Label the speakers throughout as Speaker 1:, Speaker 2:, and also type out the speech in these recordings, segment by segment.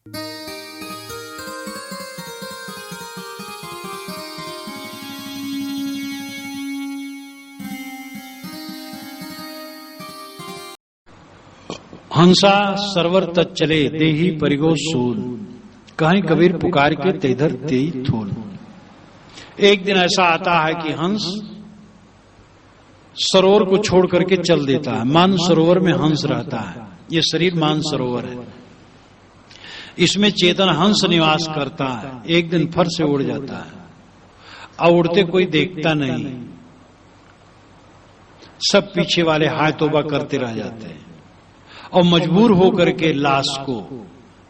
Speaker 1: हंसा server तज चले देही परिगो सूल, कहीं कबीर पुकार के तेधर तेई थूल। एक दिन ऐसा आता है कि हंस सरोवर को छोड़ करके चल देता है। मान सरोवर में हंस रहता है, ये शरीर मान सरोवर है, इसमें चेतन हंस निवास करता है। एक दिन फर से उड़ जाता है और उड़ते कोई देखता नहीं, सब पीछे वाले हाय तौबा करते रह जाते हैं और मजबूर होकर के लाश को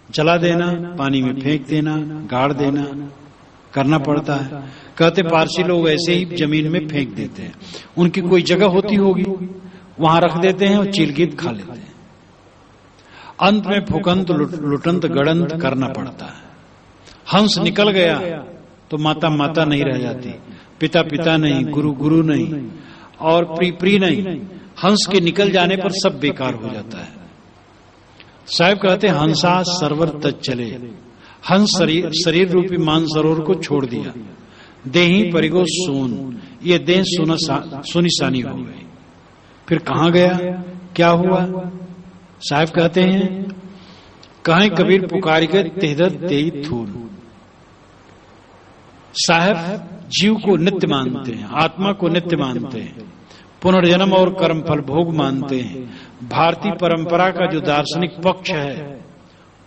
Speaker 1: जला देना, पानी में फेंक देना, गाड़ देना करना पड़ता है। कहते पारसी लोग ऐसे ही जमीन में फेंक देते हैं, उनकी कोई जगह होती होगी वहां रख देते हैं और चिलगित खा लेते हैं। अंत में फुकंत लुटंत गड़ंत करना पड़ता है। हंस निकल गया तो माता माता नहीं रह जाती, पिता पिता नहीं, गुरु गुरु नहीं और प्री प्री नहीं। हंस के निकल जाने पर सब बेकार हो जाता है। साहब कहते हंसा सरवर तज चले, हंस शरीर रूपी मानसरोवर को छोड़ दिया। देही परिगो सून, ये देह सुनिसानी हो गई। फिर कहां गया, क्या हुआ? साहब कहते हैं कहीं कबीर पुकार के तेधर तेई थूल। साहब जीव को नित्य मानते हैं, आत्मा को नित्य मानते हैं, पुनर्जन्म और कर्मफल भोग मानते हैं। भारतीय परंपरा का जो दार्शनिक पक्ष है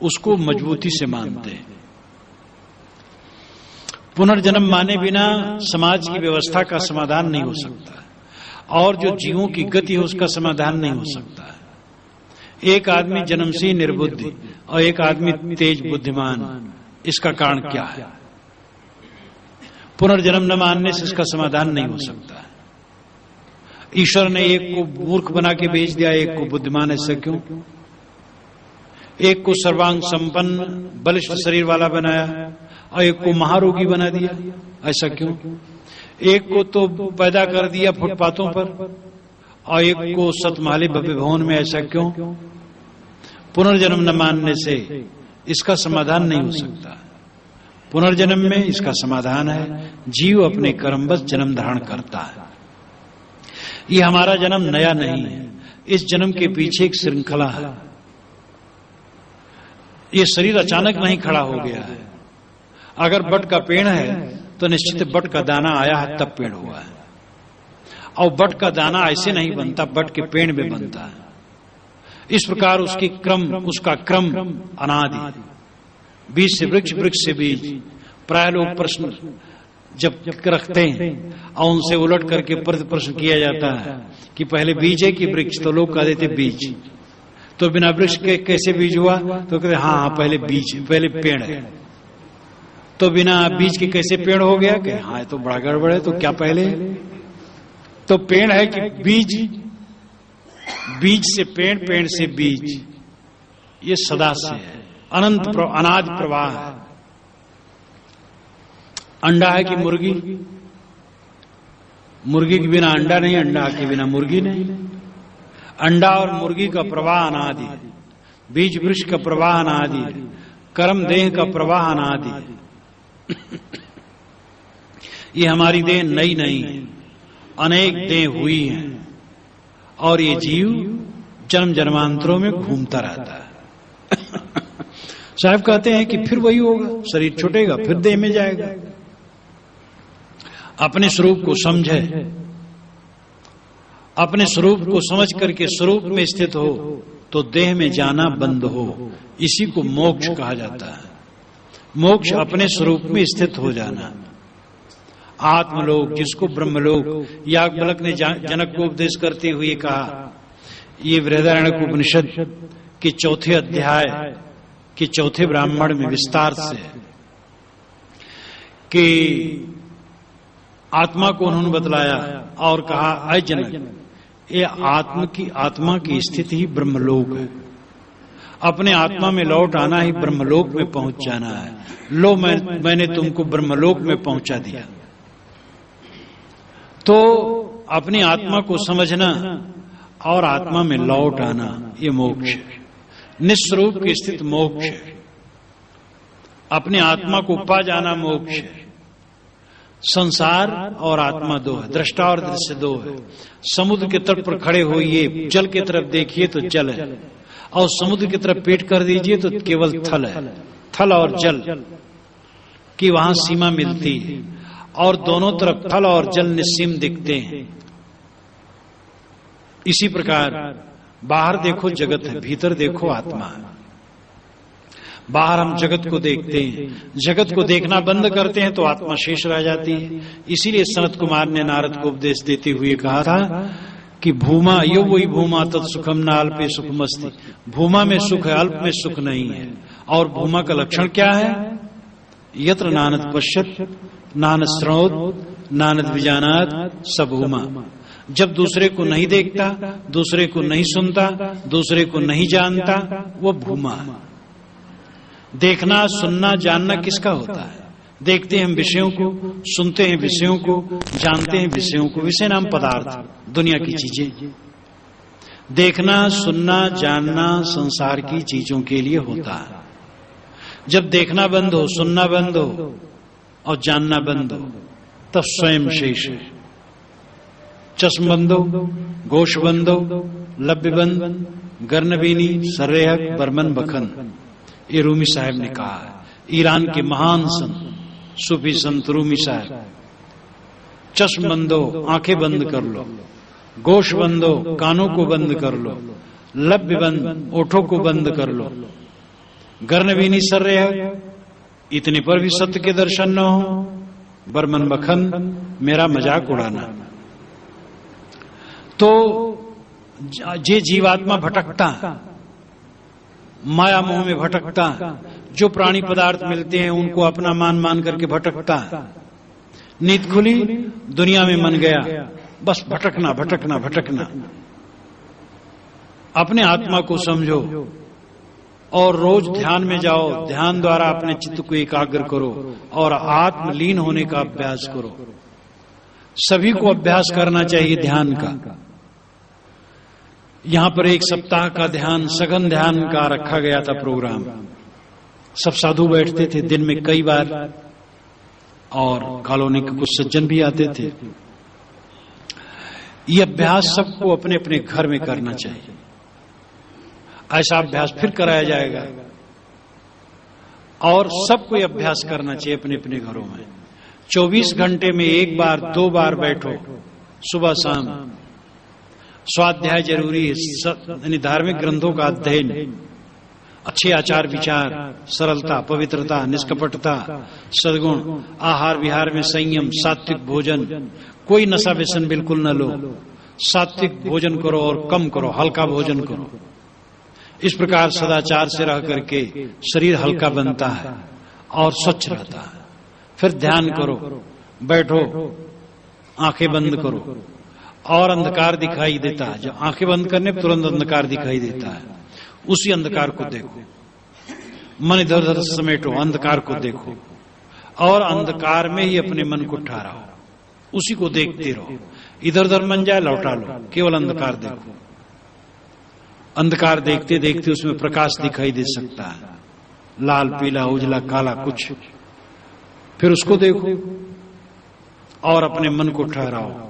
Speaker 1: उसको मजबूती से मानते हैं। पुनर्जन्म माने बिना समाज की व्यवस्था का समाधान नहीं हो सकता और जो जीवों की गति है उसका समाधान नहीं हो सकता है। एक आदमी जन्म से निर्बुद्धि और एक आदमी तेज बुद्धिमान, इसका कारण क्या है? पुनर्जन्म न मानने से इसका समाधान नहीं हो सकता है। ईश्वर ने एक को मूर्ख बना के भेज दिया, एक को बुद्धिमान, ऐसा क्यों? एक को सर्वांग संपन्न बलिष्ठ शरीर वाला बनाया और एक को महारोगी बना दिया, ऐसा क्यों? एक को तो पैदा कर दिया फुटपाथों पर और एक को सतमाले भव्य भवन में, ऐसा क्यों? पुनर्जन्म न मानने से इसका समाधान नहीं हो सकता। पुनर्जन्म में इसका समाधान है, जीव अपने कर्मवश जन्म धारण करता है। ये हमारा जन्म नया नहीं है, इस जन्म के पीछे एक श्रृंखला है। ये शरीर अचानक नहीं खड़ा हो गया है। अगर बट का पेड़ है तो निश्चित बट का दाना आया है तब पेड़ हुआ है, और बट का दाना ऐसे नहीं बनता, बट के पेड़ में बनता है। इस प्रकार उसका क्रम अनादि, बीज से वृक्ष, वृक्ष से बीज। प्राय लोग प्रश्न जब रखते हैं और उनसे उलट करके प्रश्न किया जाता है कि पहले बीज है कि वृक्ष, तो लोग कह देते बीज। तो बिना वृक्ष के कैसे बीज हुआ? तो कहते हाँ पहले बीज, पहले पेड़ है। तो बिना बीज के कैसे पेड़ हो गया? कि हाँ तो बड़ा गड़बड़ है, तो क्या पहले? तो पेड़ है कि बीज? बीज से पेड़, पेड़ से बीज, ये सदा से है, अनंत अनादि प्रवाह है। अंडा है कि मुर्गी? मुर्गी के बिना अंडा नहीं, अंडा के बिना मुर्गी नहीं। अंडा और मुर्गी का प्रवाह अनादि है, बीज वृक्ष का प्रवाह अनादि है, कर्म देह का प्रवाह अनादि है। ये हमारी देह नई नहीं है, अनेक देह हुई हैं और ये जीव जन्म जन्मांतरों में घूमता रहता है। साहब कहते हैं कि फिर वही होगा, शरीर छूटेगा फिर देह में जाएगा। अपने स्वरूप को समझे, अपने स्वरूप को समझ करके स्वरूप में स्थित हो तो देह में जाना बंद हो, इसी को मोक्ष कहा जाता है। मोक्ष अपने स्वरूप में स्थित हो जाना, आत्मलोक, जिसको ब्रह्मलोक। याज्ञवल्क्य ने जनक को उपदेश करते हुए कहा, ये बृहदारण्यक उपनिषद के चौथे अध्याय के चौथे ब्राह्मण में विस्तार से कि आत्मा को उन्होंने बतलाया और कहा, अय जनक, ये आत्मा की स्थिति ही ब्रह्मलोक है। अपने आत्मा में लौट आना ही ब्रह्मलोक में पहुंच जाना है। लो मैंने तुमको ब्रह्मलोक में पहुंचा दिया। तो अपनी आत्मा को समझना और आत्मा में लौट आना, ये मोक्ष है। निस्वरूप की स्थिति मोक्ष है। अपने आत्मा को पा जाना मोक्ष है। संसार और आत्मा दो है, दृष्टा और दृश्य दो है। समुद्र के तट पर खड़े होइए, जल की तरफ देखिए तो जल है, और समुद्र की तरफ पीठ कर दीजिए तो केवल थल है। थल और जल की वहां सीमा मिलती है, और दोनों तरफ थल और जल निस्सीम दिखते हैं। इसी प्रकार बाहर देखो जगत है, भीतर देखो आत्मा है। बाहर हम जगत को देखते हैं, जगत को देखना बंद करते हैं तो आत्मा शेष रह जाती है। इसीलिए सनत कुमार ने नारद को उपदेश देते हुए कहा था कि भूमा यो वही भूमा तत्सुखम न अल्पे सुखमस्ति। भूमा में सुख है, अल्प में सुख नहीं है। और भूमा का लक्षण क्या है? यत्र नानद पश्यत नानद श्रौत नानद विजानात स भूमा। जब दूसरे को नहीं देखता, दूसरे को नहीं सुनता, दूसरे को नहीं जानता, वो भूमा है। देखना सुनना जानना किसका होता है? देखते हैं विषयों को, सुनते हैं विषयों को, जानते हैं विषयों को। विषय नाम पदार्थ, दुनिया की चीजें। देखना सुनना जानना संसार की चीजों के लिए होता है। जब देखना बंद हो, सुनना बंद हो और जानना बंद हो, तब स्वयं शेष है। चश्म बंद हो, गोश बंद हो, लब्य बंद, गर्नबीनी, सर्रेहक, बर्मन, बखन। ये रूमी साहब ने कहा है। ईरान के महान संत, सूफी संत रूमी साहब। चश्म बंद हो, आंखें बंद कर लो। गोश बंद हो, कानों को बंद कर लो। लब्य बंद, ओठों को बंद कर लो। गर्नबीनी, सर्रेहक, इतने पर भी सत्य के दर्शन न हो। बर्मन, बखन, मेरा मजाक उड़ाना। तो जे जीवात्मा भटकता, माया मोह में भटकता, जो प्राणी पदार्थ मिलते हैं उनको अपना मान मान करके भटकता। नींद खुली, दुनिया में मन गया, बस भटकना भटकना भटकना। अपने आत्मा को समझो और रोज ध्यान में जाओ। ध्यान द्वारा अपने चित्त को एकाग्र करो और आत्मलीन होने का अभ्यास करो। सभी को अभ्यास करना चाहिए ध्यान का। यहां पर एक सप्ताह का ध्यान, सघन ध्यान का रखा गया था प्रोग्राम। सब साधु बैठते थे दिन में कई बार, और कॉलोनी के कुछ सज्जन भी आते थे। ये अभ्यास सबको अपने अपने घर में करना चाहिए। ऐसा अभ्यास फिर कराया जाएगा, और सबको ये अभ्यास करना चाहिए अपने अपने घरों में। 24 घंटे में एक बार 2 बार बैठो, सुबह शाम। स्वाध्याय जरूरी है, धार्मिक ग्रंथों का अध्ययन, अच्छे आचार विचार, सरलता, पवित्रता, निष्कपटता, सद्गुण, आहार विहार में संयम, सात्विक भोजन, कोई नशा व्यसन बिल्कुल न लो। सात्विक भोजन करो और कम करो, हल्का भोजन करो। इस प्रकार सदाचार से रह करके शरीर हल्का बनता है और स्वच्छ रहता है। फिर ध्यान करो, बैठो, आंखें बंद करो और अंधकार दिखाई देता है। जब आंखें बंद करने पर तुरंत अंधकार दिखाई देता है, उसी अंधकार को देखो। मन इधर उधर समेटो, अंधकार को देखो और अंधकार में ही अपने मन को ठहराओ, उसी को देखते रहो। इधर उधर मन जाए लौटा लो, केवल अंधकार देखो। अंधकार देखते देखते उसमें प्रकाश दिखाई दे सकता है, लाल, पीला, उजला, काला कुछ। फिर उसको देखो और अपने मन को ठहराओ।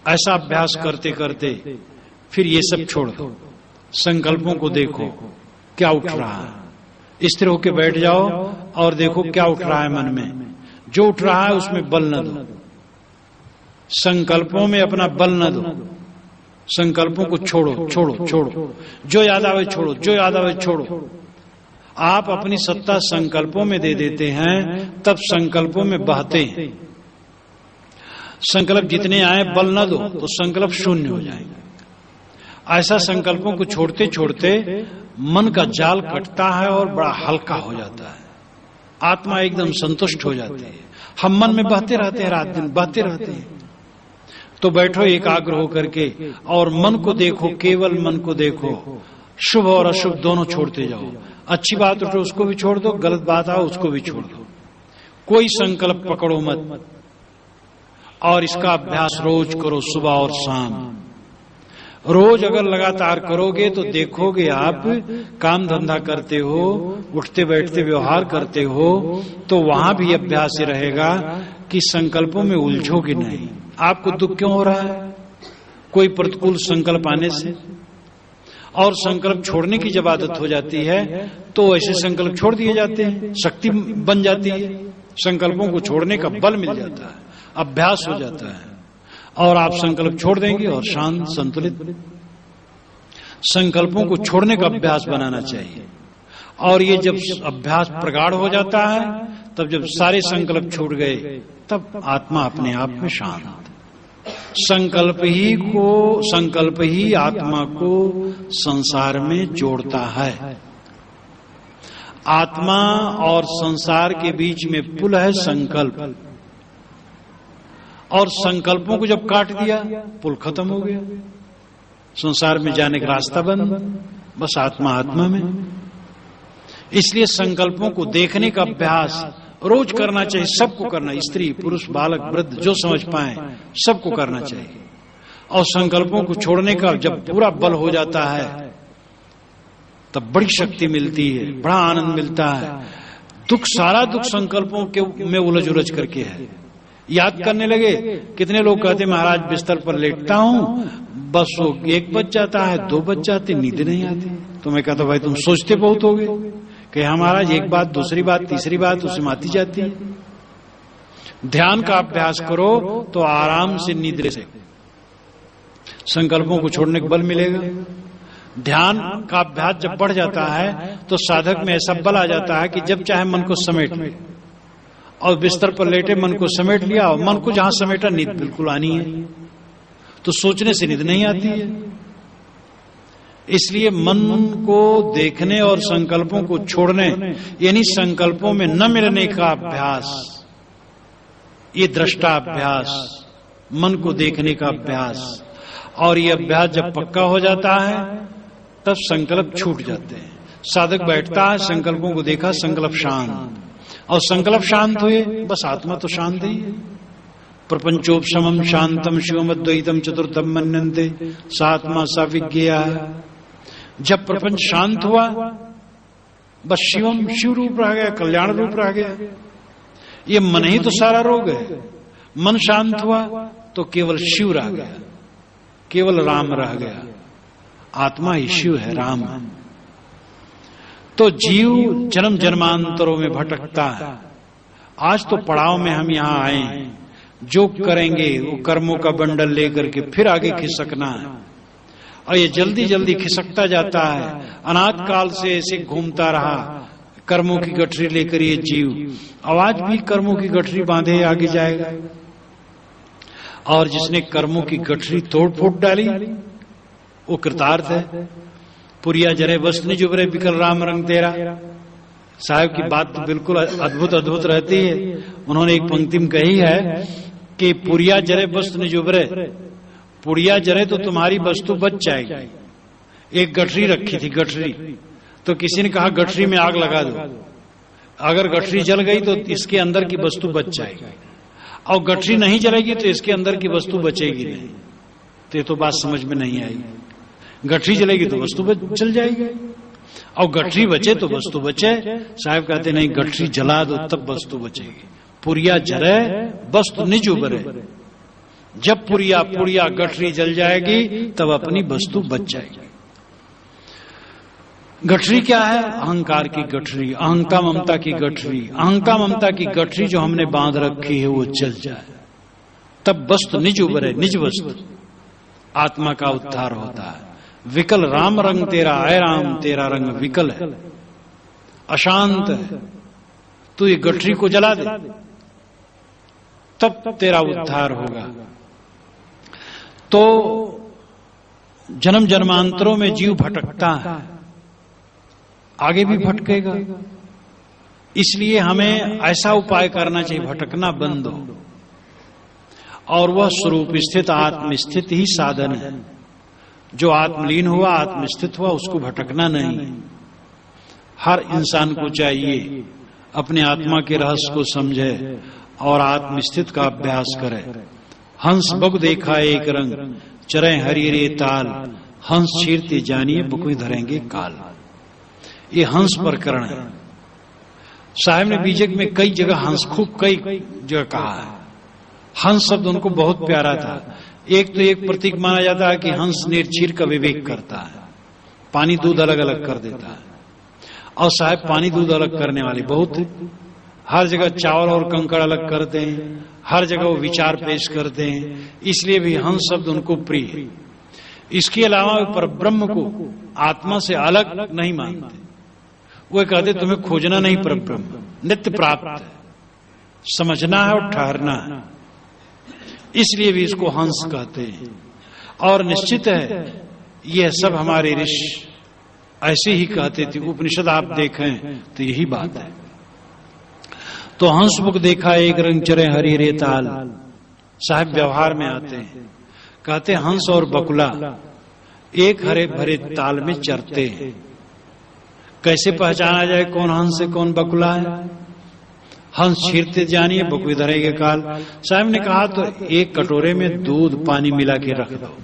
Speaker 1: ऐसा अभ्यास करते करते फिर ये सब छोड़ दो। संकल्पों को देखो क्या उठ रहा है। स्थिर होकर बैठ जाओ और देखो क्या उठ रहा है मन में। जो उठ रहा है उसमें बल न दो, संकल्पों में अपना बल न दो। संकल्पों को छोड़ो छोड़ो छोड़ो, जो याद आवे छोड़ो, जो याद आवे छोड़ो। आप अपनी सत्ता संकल्पों में दे देते हैं, तब संकल्पों में बहते हैं। संकल्प जितने आए बल न दो तो संकल्प शून्य हो जाएंगे। ऐसा संकल्पों को छोड़ते छोड़ते मन का जाल कटता है और बड़ा हल्का हो जाता है। आत्मा एकदम संतुष्ट हो जाती है। हम मन में बहते रहते हैं, रात दिन बहते रहते हैं। तो बैठो एकाग्र होकर के और मन को देखो, केवल मन को देखो। शुभ और अशुभ दोनों छोड़ते जाओ। अच्छी बात उठो उसको भी छोड़ दो, गलत बात आओ उसको भी छोड़ दो। कोई संकल्प पकड़ो मत। और इसका अभ्यास रोज करो, सुबह और शाम। रोज अगर लगातार करोगे तो देखोगे आप काम धंधा करते हो, उठते बैठते व्यवहार करते हो, तो वहां भी अभ्यास रहेगा कि संकल्पों में उलझोगे नहीं। आपको दुख क्यों हो रहा है? कोई प्रतिकूल संकल्प आने से। और संकल्प छोड़ने की जब आदत हो जाती है तो ऐसे संकल्प छोड़ दिए जाते हैं, शक्ति बन जाती है, संकल्पों को छोड़ने का बल मिल जाता है, अभ्यास हो जाता है और आप संकल्प छोड़ देंगे और शांत संतुलित। संकल्पों को छोड़ने का अभ्यास बनाना चाहिए। और ये जब अभ्यास प्रगाढ़ हो जाता है, तब जब सारे संकल्प छूट गए, तब आत्मा अपने आप में शांत। संकल्प ही आत्मा को संसार में जोड़ता है। आत्मा और संसार के बीच में पुल है संकल्प। और संकल्पों को जब काट दिया, पुल खत्म हो गया, संसार में जाने का रास्ता बंद, बस आत्मा में। इसलिए संकल्पों को देखने का अभ्यास रोज करना चाहिए, सबको करना, स्त्री पुरुष बालक वृद्ध जो समझ पाए सबको करना चाहिए। और संकल्पों को छोड़ने का जब पूरा बल हो जाता है, तब बड़ी शक्ति मिलती है, बड़ा आनंद मिलता है। सारा दुख संकल्पों के में उलझ करके है। याद करने लगे, कितने लोग कहते महाराज बिस्तर पर लेटता हूं, बस वो 1 बज जाता है, 2 बज जाते, नींद नहीं आती। तो मैं कहता भाई तुम सोचते बहुत होगे कि महाराज एक बात, दूसरी बात, तीसरी बात उसमें आती जाती है। ध्यान का अभ्यास करो तो आराम से नींद से संकल्पों को छोड़ने का बल मिलेगा। ध्यान का अभ्यास जब बढ़ जाता है तो साधक में ऐसा बल आ जाता है कि जब चाहे मन को समेट ले, और बिस्तर पर लेटे मन को समेट लिया, और मन को जहां समेटा नींद बिल्कुल आनी है। तो सोचने से नींद नहीं आती है। इसलिए मन को देखने और संकल्पों को छोड़ने, यानी संकल्पों में न मिलने का अभ्यास, ये दृष्टा अभ्यास, मन को देखने का अभ्यास। और ये अभ्यास जब पक्का हो जाता है तब संकल्प छूट जाते हैं। साधक बैठता है, संकल्पों को देखा, संकल्प शांत, और संकल्प शांत हुए, बस आत्मा तो शांत ही है। प्रपंचोपशमम शांतम शिवमद्वैतम चतुर्थम मन्यन्ते सात्मा सा विज्ञेया। जब प्रपंच शांत हुआ, बस शिव रूप रह गया, कल्याण रूप रह गया। ये मन ही तो सारा रोग है। मन शांत हुआ तो केवल शिव रह गया, केवल राम रह गया। आत्मा ही शिव है, राम है। तो जीव जन्म जन्मांतरों में भटकता है। आज तो पड़ाव में हम यहां आए, जो करेंगे वो कर्मों का बंडल लेकर के फिर आगे खिसकना है। और ये जल्दी जल्दी खिसकता जाता है। अनाथ काल से ऐसे घूमता रहा कर्मों की गठरी लेकर ये जीव, आज भी कर्मों की गठरी बांधे आगे जाएगा। और जिसने कर्मों की गठरी तोड़ फोड़ डाली वो कृतार्थ है। पुरिया जरे वस्त निज उबरे बिकल राम रंग तेरा। साहब की बात तो बिल्कुल अद्भुत रहती है। उन्होंने एक पंक्ति में कही है कि पुरिया जरे वस्त निज उबरे, पुड़िया जरे तो तुम्हारी वस्तु बच जाएगी। एक गठरी रखी थी, गठरी, तो किसी ने कहा गठरी में आग लगा दो, अगर गठरी जल गई तो इसके अंदर की वस्तु बच जाएगी, और गठरी नहीं जलेगी तो इसके अंदर की वस्तु बचेगी नहीं। तो ये तो बात समझ में नहीं आई। गठरी जलेगी तो वस्तु जल जाएगी, और गठरी बचे तो वस्तु बचे। साहब कहते नहीं, गठरी जला दो तब वस्तु बचेगी। पुरिया जरे वस्तु निज उबरे। जब पुड़िया गठरी जल जाएगी तब अपनी वस्तु बच जाएगी। गठरी क्या है? अहंकार की गठरी, अहंता ममता की गठरी। अहंता ममता की गठरी जो हमने बांध रखी है वो जल जाए, तब वस्तु निज उबरे, निज वस्तु आत्मा का उद्धार होता है। विकल राम रंग तेरा, आय राम तेरा रंग विकल है, अशांत है। तू ये गठरी को जला दे तब तेरा उद्धार होगा। तो जन्म जन्मांतरों में जीव भटकता है, आगे भी भटकेगा। इसलिए हमें ऐसा उपाय करना चाहिए भटकना बंद हो, और वह स्वरूप स्थित आत्मस्थित ही साधन है। जो आत्मलीन हुआ, आत्मस्थित हुआ, उसको भटकना नहीं। हर इंसान को चाहिए अपने आत्मा के रहस्य को समझे और आत्मस्थित का अभ्यास करे। हंस बग देखा एक रंग, चरे हरि रे ताल, हंस छीरते जानिए बकुई धरेंगे काल। ये हंस प्रकरण है। साहब ने बीजक में कई जगह हंस, खूब कई जगह कहा है। हंस शब्द उनको बहुत प्यारा था। एक तो एक प्रतीक माना जाता है कि हंस निर्चीर का विवेक करता है, पानी दूध अलग अलग कर देता है। और साहब पानी दूध अलग करने वाले बहुत, हर जगह चावल और कंकड़ अलग करते हैं, हर जगह वो विचार पेश करते हैं, इसलिए भी हंस शब्द उनको प्रिय है। इसके अलावा वे परब्रह्म को आत्मा से अलग नहीं मानते। वो कहते तुम्हें खोजना नहीं, परब्रह्म नित्य प्राप्त है, समझना है और ठहरना है, इसलिए भी इसको हंस कहते हैं। और निश्चित है यह सब हमारे ऋषि ऐसे ही कहते थे। उपनिषद आप देखें तो यही बात है। तो हंस मुख देखा एक रंग चरे हरि रे ताल। साहब व्यवहार में आते हैं, कहते हंस और बकुला एक हरे भरे ताल में चरते हैं। कैसे पहचाना जाए कौन हंस है कौन बकुला है? हंस छीरते जानिए बकुई धरेंगे काल। साहब ने कहा तो एक कटोरे में दूध पानी मिला के रख दो,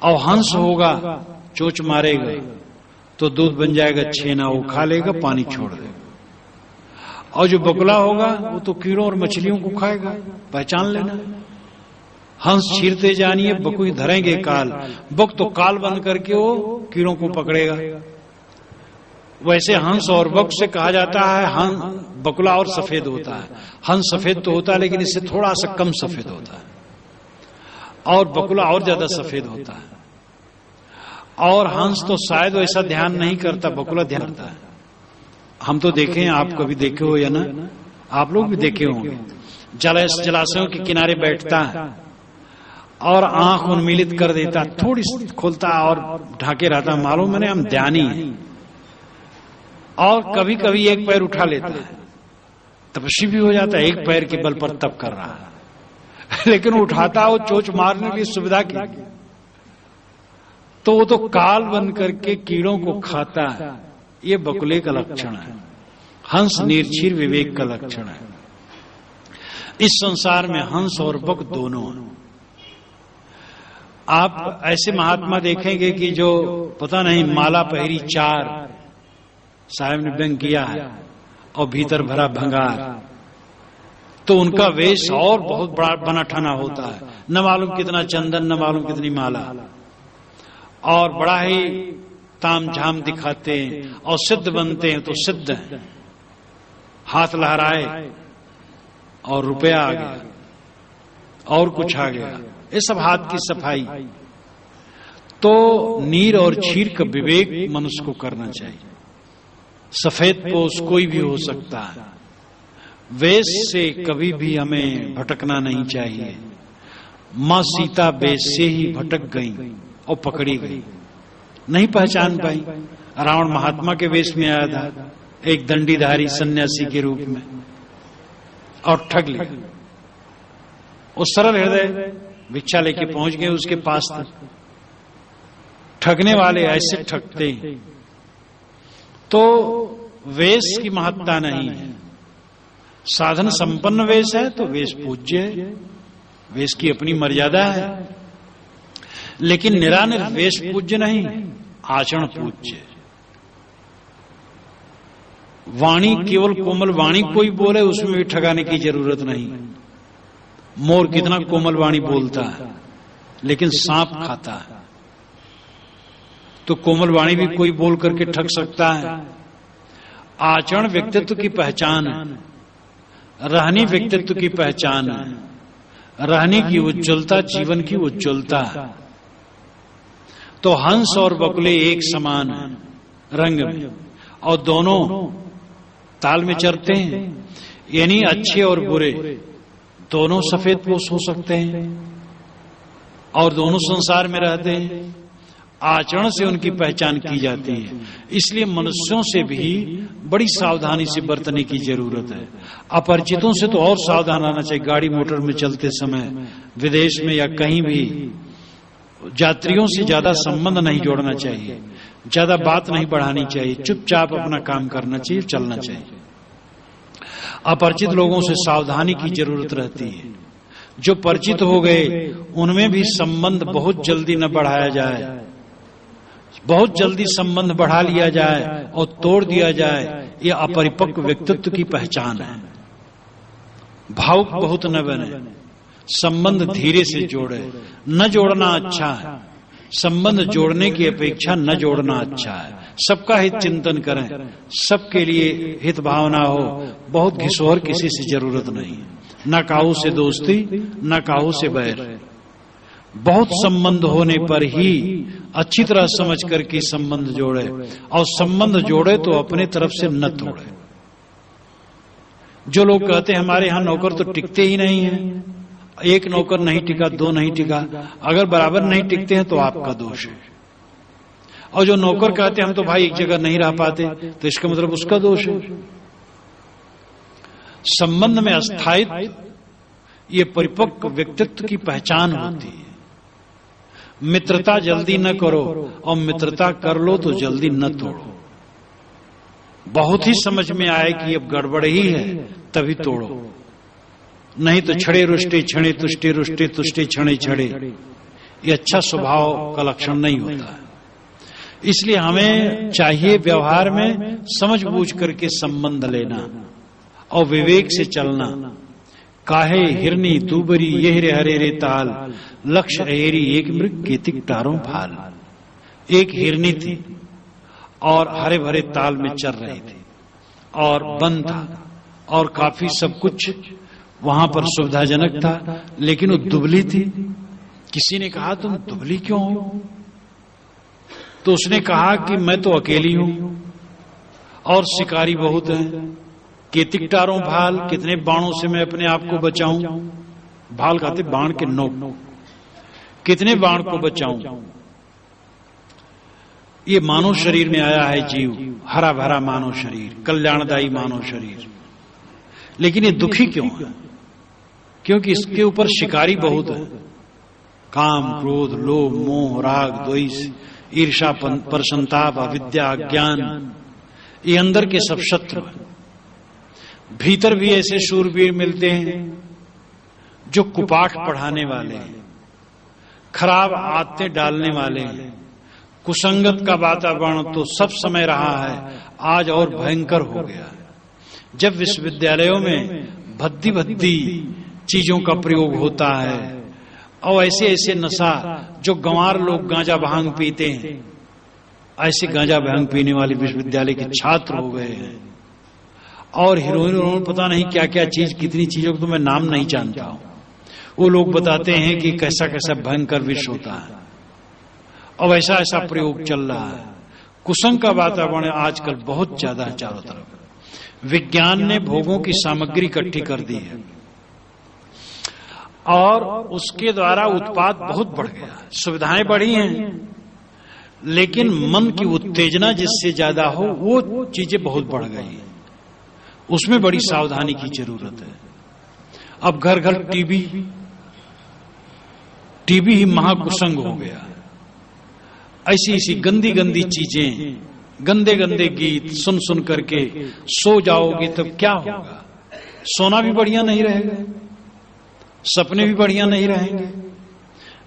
Speaker 1: और हंस होगा चोच मारेगा तो दूध बन जाएगा छेना, वो खा लेगा, पानी छोड़ देगा। और जो बकुला होगा वो तो कीड़ों और मछलियों को खाएगा। पहचान लेना। हंस छीरते जानिए बकुई धरेंगे काल। बक तो काल बन करके वो कीड़ों को पकड़ेगा। वैसे हंस और बक से कहा जाता है, हंस बकुला और सफेद होता है। हंस सफेद तो होता है लेकिन इससे थोड़ा सा कम सफेद होता है, और बकुला और ज्यादा सफेद होता है। और हंस तो शायद ऐसा ध्यान नहीं करता, बकुला ध्यान करता है। हम तो देखे हैं, आप कभी देखे हो या ना, आप लोग भी देखे होंगे। जलाशयों के किनारे बैठता है और आंख उन्मीलित कर देता, थोड़ी खोलता और ढाके रहता, मालूम मैंने हम ध्यानी है। और कभी कभी एक पैर उठा लेता है, तपस्वी भी हो जाता है, एक पैर के बल पर तप कर रहा है, लेकिन उठाता वो चोच मारने की सुविधा की, तो वो तो काल बन करके कीड़ों को खाता है। ये बकुले का लक्षण है। हंस निर्चीर विवेक का लक्षण है। इस संसार में हंस और बक दोनों हैं। आप ऐसे महात्मा देखेंगे कि जो पता नहीं माला पहरी चार, साहब ने व्यंग किया है, और भीतर भरा भंगार, तो उनका वेश और बहुत बड़ा बना ठना होता है। न मालूम कितना चंदन, न मालूम कितनी माला, और बड़ा ही ताम झाम दिखाते हैं। और सिद्ध बनते हैं तो सिद्ध हैं, हाथ लहराए और रुपया आ गया और कुछ आ गया, ये सब हाथ की सफाई। तो नीर और क्षीर का विवेक मनुष्य को करना चाहिए। सफेद पोष कोई भी हो सकता है, वेश से कभी भी हमें भटकना नहीं चाहिए। मां सीता वेश से ही भटक गई और पकड़ी गई, नहीं पहचान पाई। रावण महात्मा के वेश में आया था, एक दंडीधारी सन्यासी के रूप में, और ठग लिया। वो सरल हृदय भिक्षा लेके पहुंच गए उसके पास तक। ठगने वाले ऐसे ठगते हैं। तो वेश की महत्ता नहीं है। साधन संपन्न वेश है तो वेश पूज्य है, वेश की अपनी मर्यादा है। लेकिन निरानिर वेश पूज्य नहीं, आचरण पूज्य। वाणी केवल कोमल वाणी कोई बोले उसमें भी ठगाने की जरूरत नहीं। मोर कितना कोमल वाणी बोलता है लेकिन सांप खाता है, तो कोमल वाणी भी कोई बोल करके ठग सकता है। आचरण व्यक्तित्व की पहचान है, रहनी व्यक्तित्व की पहचान है, रहने की उज्ज्वलता जीवन की उज्ज्वलता है। तो हंस और बकुले एक समान है रंग में, और दोनों ताल में चरते हैं। यानी अच्छे और बुरे दोनों सफेद पोष हो सकते हैं, और दोनों संसार में रहते हैं। आचरण से उनकी पहचान की जाती है। इसलिए मनुष्यों से भी बड़ी सावधानी से बरतने की जरूरत है। अपरिचितों से तो और सावधान रहना चाहिए। गाड़ी मोटर में चलते समय, विदेश में या कहीं भी, यात्रियों से ज्यादा संबंध नहीं जोड़ना चाहिए, ज्यादा बात नहीं बढ़ानी चाहिए, चुपचाप अपना काम करना चाहिए, चलना चाहिए। अपरिचित लोगों से सावधानी की जरूरत रहती है। जो परिचित हो गए उनमें भी संबंध बहुत जल्दी न बढ़ाया जाए, बहुत जल्दी संबंध बढ़ा लिया जाए और तोड़ दिया जाए, ये अपरिपक्व व्यक्तित्व की पहचान है। भावुक बहुत न बने, संबंध धीरे से जोड़े। न जोड़ना अच्छा है, संबंध जोड़ने की अपेक्षा न जोड़ना अच्छा है। सबका हित चिंतन करें, सबके लिए हित भावना हो, बहुत घिसोर किसी से जरूरत नहीं। न काहू से दोस्ती, न काहू से बैर। बहुत संबंध होने पर ही अच्छी तरह समझ करके संबंध जोड़े, और संबंध जोड़े तो अपने तरफ से न तोड़े। जो लोग कहते हैं हमारे यहां नौकर तो टिकते ही नहीं है, एक नौकर नहीं टिका, दो नहीं टिका, अगर बराबर नहीं टिकते हैं तो आपका दोष है। और जो नौकर कहते हैं हम तो भाई एक जगह नहीं रह पाते, तो इसका मतलब उसका दोष है। संबंध में अस्थायित्व ये परिपक्व व्यक्तित्व की पहचान होती है। मित्रता जल्दी न करो, और मित्रता कर लो तो जल्दी न तोड़ो। बहुत ही समझ में आए कि अब गड़बड़ ही है तभी तोड़ो, नहीं तो छड़े रुष्टे छणे तुष्टे रुष्टे तुष्टे छणे छड़े, ये अच्छा स्वभाव का लक्षण नहीं होता है। इसलिए हमें चाहिए व्यवहार में समझ बूझ करके संबंध लेना और विवेक से चलना। काहे हिरनी दूबरी ये रे हरे रे ताल, लक्ष्य अहेरी एक मृग केतिक टारों भाल। एक हिरनी थी और हरे भरे ताल में चल रही थी, और वन था और काफी सब कुछ वहां पर सुविधाजनक था, लेकिन वो दुबली थी। किसी ने कहा तुम दुबली क्यों हो? तो उसने कहा कि मैं तो अकेली हूं और शिकारी बहुत हैं। केतिक टारों भाल, कितने बाणों से मैं अपने आप को बचाऊं? भाल कहते बाण के नोक, कितने बाण को बचाऊं? ये मानव शरीर में आया है जीव, हरा भरा मानव शरीर, कल्याणदायी मानव शरीर, लेकिन ये दुखी क्यों है? क्योंकि इसके ऊपर शिकारी बहुत है। काम, क्रोध, लोभ, मोह, राग, द्वेष, ईर्षा, परसंताप, अविद्या, अज्ञान, ये अंदर के सब शत्रु हैं। भीतर भी ऐसे शूरवीर मिलते हैं जो कुपाठ पढ़ाने वाले हैं, खराब आदतें डालने वाले हैं। कुसंगत का वातावरण तो सब समय रहा है, आज और भयंकर हो गया। जब विश्वविद्यालयों में भद्दी भद्दी चीजों का प्रयोग होता है और ऐसे ऐसे नशा, जो गंवार लोग गांजा भांग पीते हैं, ऐसे गांजा भांग पीने वाले विश्वविद्यालय के छात्र हो गए हैं। और हीरोइन पता नहीं क्या क्या चीज, कितनी चीजों को तो मैं नाम नहीं जानता हूं, वो लोग बताते हैं कि कैसा कैसा भयंकर विष होता है, और ऐसा ऐसा प्रयोग चल रहा है। कुसंग का वातावरण आजकल बहुत ज्यादा है चारों तरफ। विज्ञान ने भोगों की सामग्री इकट्ठी कर दी है और उसके द्वारा उत्पाद बहुत बढ़ गया, सुविधाएं बढ़ी हैं, लेकिन मन की उत्तेजना जिससे ज्यादा हो वो चीजें बहुत बढ़ गई है। उसमें बड़ी सावधानी की जरूरत है। अब घर घर टीबी ही महाकुसंग हो गया। ऐसी ऐसी गंदी गंदी चीजें, गंदे गंदे गीत सुन सुन करके सो जाओगे तब क्या होगा? सोना भी बढ़िया नहीं रहेगा, सपने भी बढ़िया नहीं रहेंगे।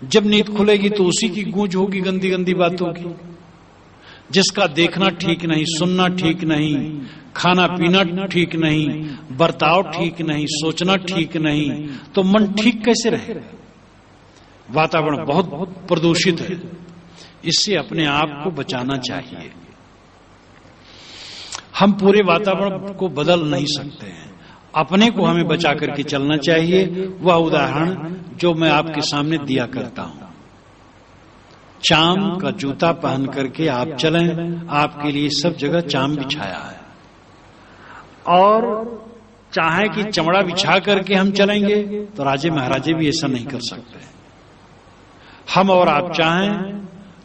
Speaker 1: जब नींद खुलेगी तो उसी की गूंज होगी गंदी गंदी बातों की। जिसका देखना ठीक नहीं, सुनना ठीक नहीं, खाना पीना ठीक नहीं, बर्ताव ठीक नहीं, सोचना ठीक नहीं, तो मन ठीक कैसे रहेगा? वातावरण बहुत प्रदूषित है, इससे अपने आप को बचाना चाहिए। हम पूरे वातावरण को बदल नहीं सकते हैं, अपने को हमें बचा करके चलना चाहिए। वह उदाहरण जो मैं आपके सामने दिया करता हूं, चाम का जूता पहन करके आप चलें, आपके लिए सब जगह चाम बिछाया है। और चाहे कि चमड़ा बिछा करके हम चलेंगे तो राजे महाराजे भी ऐसा नहीं कर सकते। हम और आप चाहें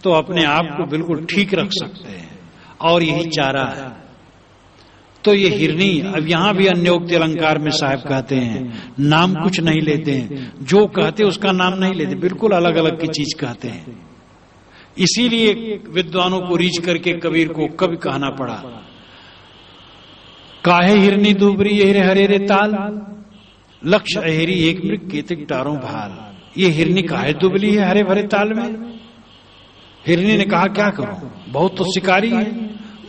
Speaker 1: तो अपने आप को बिल्कुल ठीक रख सकते हैं, और यही चारा है। तो ये हिरनी, अब यहां भी अन्योक्ति अलंकार में साहब कहते हैं, नाम कुछ नहीं लेते हैं, जो कहते उसका नाम नहीं लेते, बिल्कुल अलग अलग की चीज कहते हैं। इसीलिए विद्वानों को रीझ करके कबीर को कभी कहना पड़ा, काहे हिरनी दूबरी ये हरे रे ताल, लक्ष्य अहेरी एक मृग केतिक टारों भाल। ये हिरनी काहे दुबली है हरे भरे ताल में। हिरनी ने कहा क्या करूं, बहुत तो शिकारी है,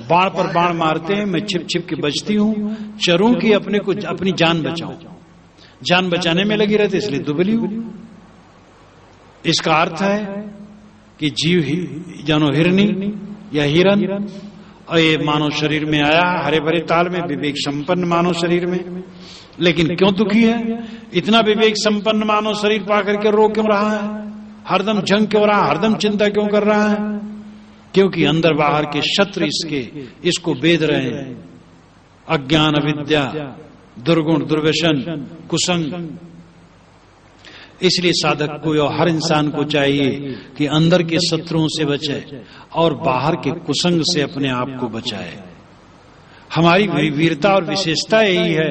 Speaker 1: बाण पर बाण मारते हैं, मैं छिप छिप के बचती हूं, चरूं कि अपने को अपनी जान बचाऊं। जान बचाने में लगी रहती इसलिए दुबली हूं। इसका अर्थ है कि जीव ही जानो हिरनी या हिरन और ये मानव शरीर में आया हरे भरे ताल में, विवेक संपन्न मानव शरीर में, लेकिन क्यों दुखी है। इतना विवेक संपन्न मानव शरीर पाकर के रो क्यों रहा है, हरदम जंग क्यों रहा, हरदम चिंता क्यों कर रहा है। क्योंकि अंदर बाहर के शत्रु इसको बेध रहे हैं। अज्ञान अविद्या, दुर्गुण, दुर्व्यसन, कुसंग। इसलिए साधक को और हर इंसान को चाहिए कि अंदर के शत्रुओं से बचे और बाहर के कुसंग से अपने आप को बचाए। हमारी वीरता और विशेषता यही है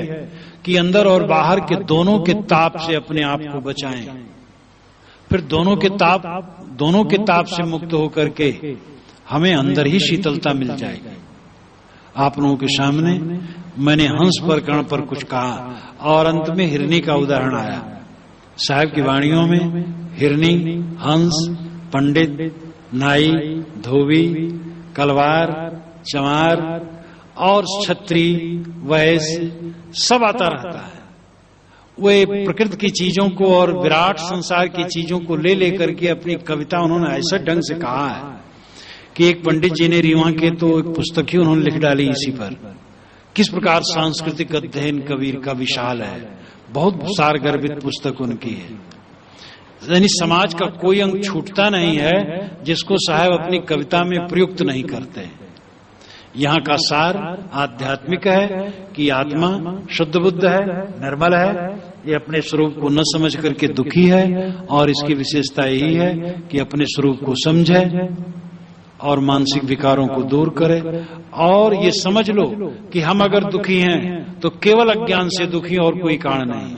Speaker 1: कि अंदर और बाहर के दोनों के ताप से अपने आप को बचाएं। फिर दोनों के ताप से मुक्त होकर के हमें अंदर ही शीतलता मिल जाएगी। आप लोगों के सामने मैंने हंस पर कर्ण पर कुछ कहा और अंत में हिरनी का उदाहरण आया। साहब की वाणियों में हिरनी, हंस, पंडित, नाई, धोबी, कलवार, चमार और छत्री, वैश्य सब आता रहता है। वे प्रकृति की चीजों को और विराट संसार की चीजों को ले लेकर के अपनी कविता उन्होंने ऐसा ढंग से कहा है कि एक पंडित जी ने रीवा के तो एक पुस्तक ही उन्होंने लिख डाली इसी पर। किस प्रकार सांस्कृतिक अध्ययन कबीर का विशाल है, बहुत सार गर्भित पुस्तक उनकी है। यानी समाज का कोई अंग छूटता नहीं है जिसको साहब अपनी कविता में प्रयुक्त नहीं करते। यहाँ का सार आध्यात्मिक है कि आत्मा शुद्ध बुद्ध है, निर्मल है, ये अपने स्वरूप को न समझ करके दुखी है और इसकी विशेषता यही है कि अपने स्वरूप को समझे और मानसिक विकारों को दूर करे। और ये समझ लो कि हम अगर दुखी हैं तो केवल अज्ञान से दुखी और कोई कारण नहीं।